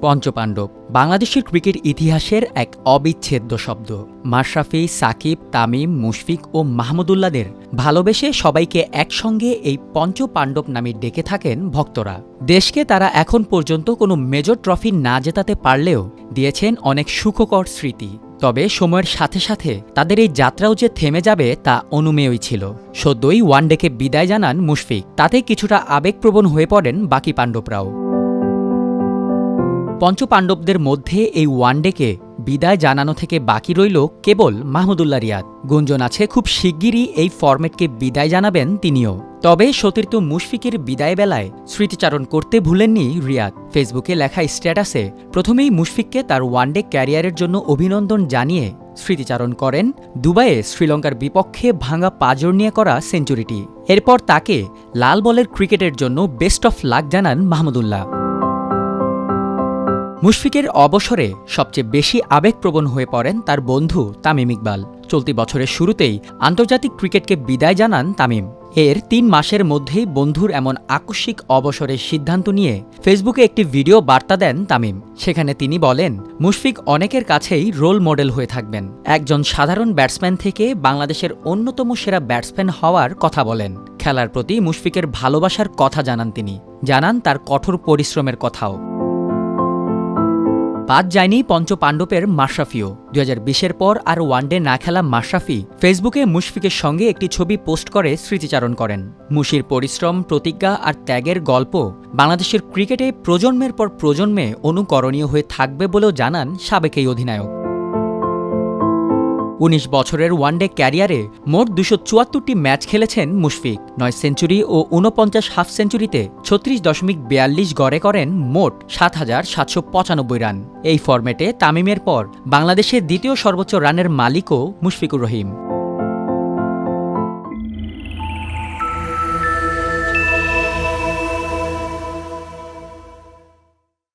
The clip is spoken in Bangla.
পঞ্চপাণ্ডব বাংলাদেশের ক্রিকেট ইতিহাসের এক অবিচ্ছেদ্য শব্দ। মাশরাফি, সাকিব, তামিম, মুশফিক ও মাহমুদুল্লাহদের ভালোবেসে সবাইকে একসঙ্গে এই পঞ্চপাণ্ডব নামে ডেকে থাকেন ভক্তরা। দেশকে তারা এখন পর্যন্ত কোনো মেজর ট্রফি না জেতাতে পারলেও দিয়েছেন অনেক সুখকর স্মৃতি। তবে সময়ের সাথে সাথে তাদের এই যাত্রাও যে থেমে যাবে তা অনুমেয়ই ছিল। সদ্যই ওয়ানডেকে বিদায় জানান মুশফিক, তাতে কিছুটা আবেগপ্রবণ হয়ে পড়েন বাকি পাণ্ডবরাও। পঞ্চপাণ্ডবদের মধ্যে এই ওয়ানডেকে বিদায় জানানো থেকে বাকি রইল কেবল মাহমুদুল্লাহ রিয়াদ। গুঞ্জন আছে খুব শিগগিরই এই ফরম্যাটকে বিদায় জানাবেন তিনিও। তবে সতীর্থ মুশফিকের বিদায় বেলায় স্মৃতিচারণ করতে ভুলেননি রিয়াদ। ফেসবুকে লেখা স্ট্যাটাসে প্রথমেই মুশফিককে তার ওয়ানডে ক্যারিয়ারের জন্য অভিনন্দন জানিয়ে স্মৃতিচারণ করেন দুবাইয়ে শ্রীলঙ্কার বিপক্ষে ভাঙা পাঁজর নিয়ে করা সেঞ্চুরিটি। এরপর তাকে লাল বলের ক্রিকেটের জন্য বেস্ট অফ লাক জানান মাহমুদুল্লাহ। মুশফিকের অবসরে সবচেয়ে বেশি আবেগপ্রবণ হয়ে পড়েন তার বন্ধু তামিম ইকবাল। চলতি বছরের শুরুতেই আন্তর্জাতিক ক্রিকেটকে বিদায় জানান তামিম। এর ৩ মাসের মধ্যেই বন্ধুর এমন আকস্মিক অবসরের সিদ্ধান্ত নিয়ে ফেসবুকে একটি ভিডিও বার্তা দেন তামিম। সেখানে তিনি বলেন, মুশফিক অনেকের কাছেই রোল মডেল হয়ে থাকবেন। একজন সাধারণ ব্যাটসম্যান থেকে বাংলাদেশের অন্যতম সেরা ব্যাটসম্যান হওয়ার কথা বলেন। খেলার প্রতি মুশফিকের ভালোবাসার কথা জানান তিনি, জানান তার কঠোর পরিশ্রমের কথাও। বাদ যায়নি পঞ্চপাণ্ডবের মাশরাফিও। ২০২০-এর পর আর ওয়ানডে না খেলা মাশরাফি ফেসবুকে মুশফিকের সঙ্গে একটি ছবি পোস্ট করে স্মৃতিচারণ করেন। মুশির পরিশ্রম, প্রতিজ্ঞা আর ত্যাগের গল্প বাংলাদেশের ক্রিকেটে প্রজন্মের পর প্রজন্মে অনুকরণীয় হয়ে থাকবে বলেও জানান সাবেক এই অধিনায়ক। ১৯ বছরের ওয়ানডে ক্যারিয়ারে মোট ২৭৪টি ম্যাচ খেলেছেন মুশফিক। ৯ সেঞ্চুরি ও ৪৯ হাফ সেঞ্চুরিতে ৩৬.৪২ গড়ে করেন মোট ৭,৭৯৫ রান। এই ফরম্যাটে তামিমের পর বাংলাদেশের দ্বিতীয় সর্বোচ্চ রানের মালিকও মুশফিকুর রহিম।